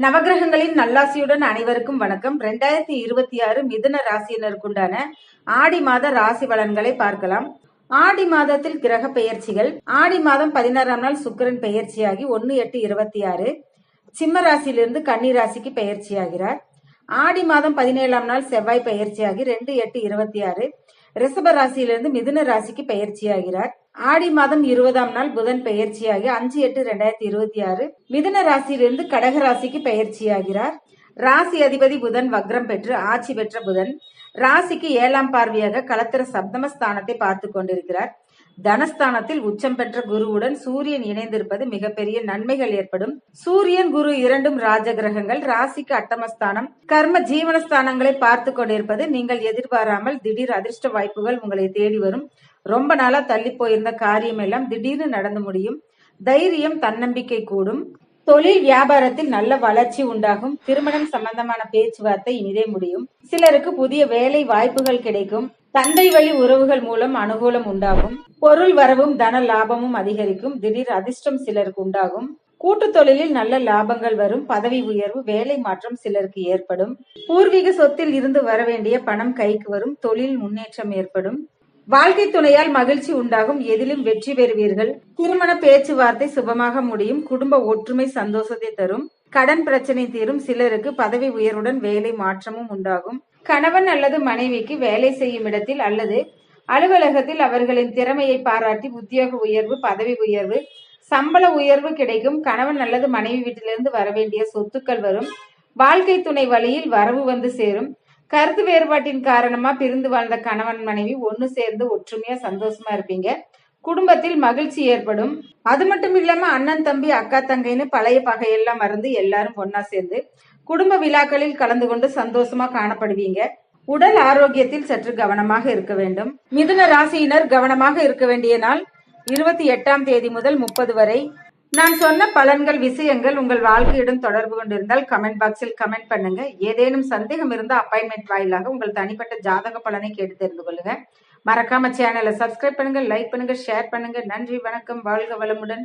நவகிரகங்களின் நல்லாசியுடன் அனைவருக்கும் வணக்கம். 2026 மிதுன ராசியினருக்குண்டான ஆடி மாத ராசி பலன்களை பார்க்கலாம். ஆடி மாதத்தில் கிரக பெயர்ச்சிகள். ஆடி மாதம் 16ஆம் நாள் சுக்கிரன் பெயர்ச்சியாகி 1/8/26 சிம்ம ராசியிலிருந்து கன்னி ராசிக்கு பெயர்ச்சியாகிறார். ஆடி மாதம் 17ஆம் நாள் செவ்வாய் பெயர்ச்சியாகி 2/8/26 ரிஷப ராசியிலிருந்து மிதுன ராசிக்கு பெயர்ச்சியாகிறார். ஆடி மாதம் 20ஆம் நாள் புதன் பெயர்ச்சியாகி 5/8/2026 மிதுன ராசியிலிருந்து கடக ராசிக்கு பெயர்ச்சியாகிறார். ராசி அதிபதி புதன் வக்ரம் பெற்று ஆட்சி பெற்ற புதன் ராசிக்கு 7ஆம் பார்வையாக களத்திர சப்தமஸ்தானத்தை பார்த்து கொண்டிருக்கிறார். தனஸ்தானத்தில் உச்சம் பெற்ற குருவுடன் சூரியன் இணைந்திருப்பது மிகப்பெரிய நன்மைகள் ஏற்படும். சூரியன் குரு இரண்டும் ராஜ கிரகங்கள். ராசிக்கு அட்டமஸ்தானம் கர்ம ஜீவனஸ்தானங்களை பார்த்து கொண்டிருப்பது நீங்கள் எதிர்பாராமல் திடீர் அதிர்ஷ்ட வாய்ப்புகள் உங்களை தேடி வரும். ரொம்ப நாளா தள்ளி போயிருந்த காரியம் எல்லாம் திடீர்னு நடந்து முடியும். தைரியம் தன்னம்பிக்கை கூடும். தொழில் வியாபாரத்தில் நல்ல வளர்ச்சி உண்டாகும். திருமணம் சம்பந்தமான பேச்சுவார்த்தை இனிதே முடியும். சிலருக்கு புதிய வேலை வாய்ப்புகள் கிடைக்கும். தந்தை வழி உறவுகள் மூலம் அனுகூலம் உண்டாகும். பொருள் வரவும் தன லாபமும் அதிகரிக்கும். திடீர் அதிர்ஷ்டம் சிலருக்கு உண்டாகும். கூட்டு தொழிலில் நல்ல லாபங்கள் வரும். பதவி உயர்வு வேலை மாற்றம் சிலருக்கு ஏற்படும். பூர்வீக சொத்தில் இருந்து வர வேண்டிய பணம் கைக்கு வரும். தொழில் முன்னேற்றம் ஏற்படும். வாழ்க்கை துணையால் மகிழ்ச்சி உண்டாகும். எதிலும் வெற்றி பெறுவீர்கள். திருமண பேச்சுவார்த்தை சுபமாக முடியும். குடும்ப ஒற்றுமை சந்தோஷத்தை தரும். கடன் பிரச்சனை தீரும். சிலருக்கு பதவி உயர்வுடன் வேலை மாற்றமும் உண்டாகும். கணவன் அல்லது மனைவிக்கு வேலை செய்யும் இடத்தில் அல்லது அலுவலகத்தில் அவர்களின் திறமையை பாராட்டி உத்தியோக உயர்வு பதவி உயர்வு சம்பள உயர்வு கிடைக்கும். கணவன் அல்லது மனைவி வீட்டிலிருந்து வர வேண்டிய சொத்துக்கள் வரும். வாழ்க்கை துணை வழியில் வரவு வந்து சேரும். கருத்து வேறுபாட்டின் காரணமா பிரிந்து வாழ்ந்த கணவன் மனைவி ஒன்னு சேர்ந்து ஒற்றுமையா சந்தோஷமா இருப்பீங்க. குடும்பத்தில் மகிழ்ச்சி ஏற்படும். அது மட்டும் இல்லாம அண்ணன் தம்பி அக்கா தங்கைன்னு பழைய பகையெல்லாம் மறந்து எல்லாரும் ஒன்னா சேர்ந்து குடும்ப விழாக்களில் கலந்து கொண்டு சந்தோஷமா காணப்படுவீங்க. உடல் ஆரோக்கியத்தில் சற்று கவனமாக இருக்க வேண்டும். மிதுன ராசியினர் கவனமாக இருக்க வேண்டிய நாள் 28ஆம் தேதி முதல் 30 வரை. நான் சொன்ன பலன்கள் விஷயங்கள் உங்கள் வாழ்க்கையுடன் தொடர்பு கொண்டிருந்தால் கமெண்ட் பாக்ஸில் கமெண்ட் பண்ணுங்க. ஏதேனும் சந்தேகம் இருந்தால் அப்பாயின்மெண்ட் வாயிலாக உங்கள் தனிப்பட்ட ஜாதக பலனை கேட்டு தெரிந்து கொள்ளுங்க. மறக்காம சேனலை சப்ஸ்கிரைப் பண்ணுங்க, லைக் பண்ணுங்க, ஷேர் பண்ணுங்க. நன்றி, வணக்கம், வாழ்க வளமுடன்.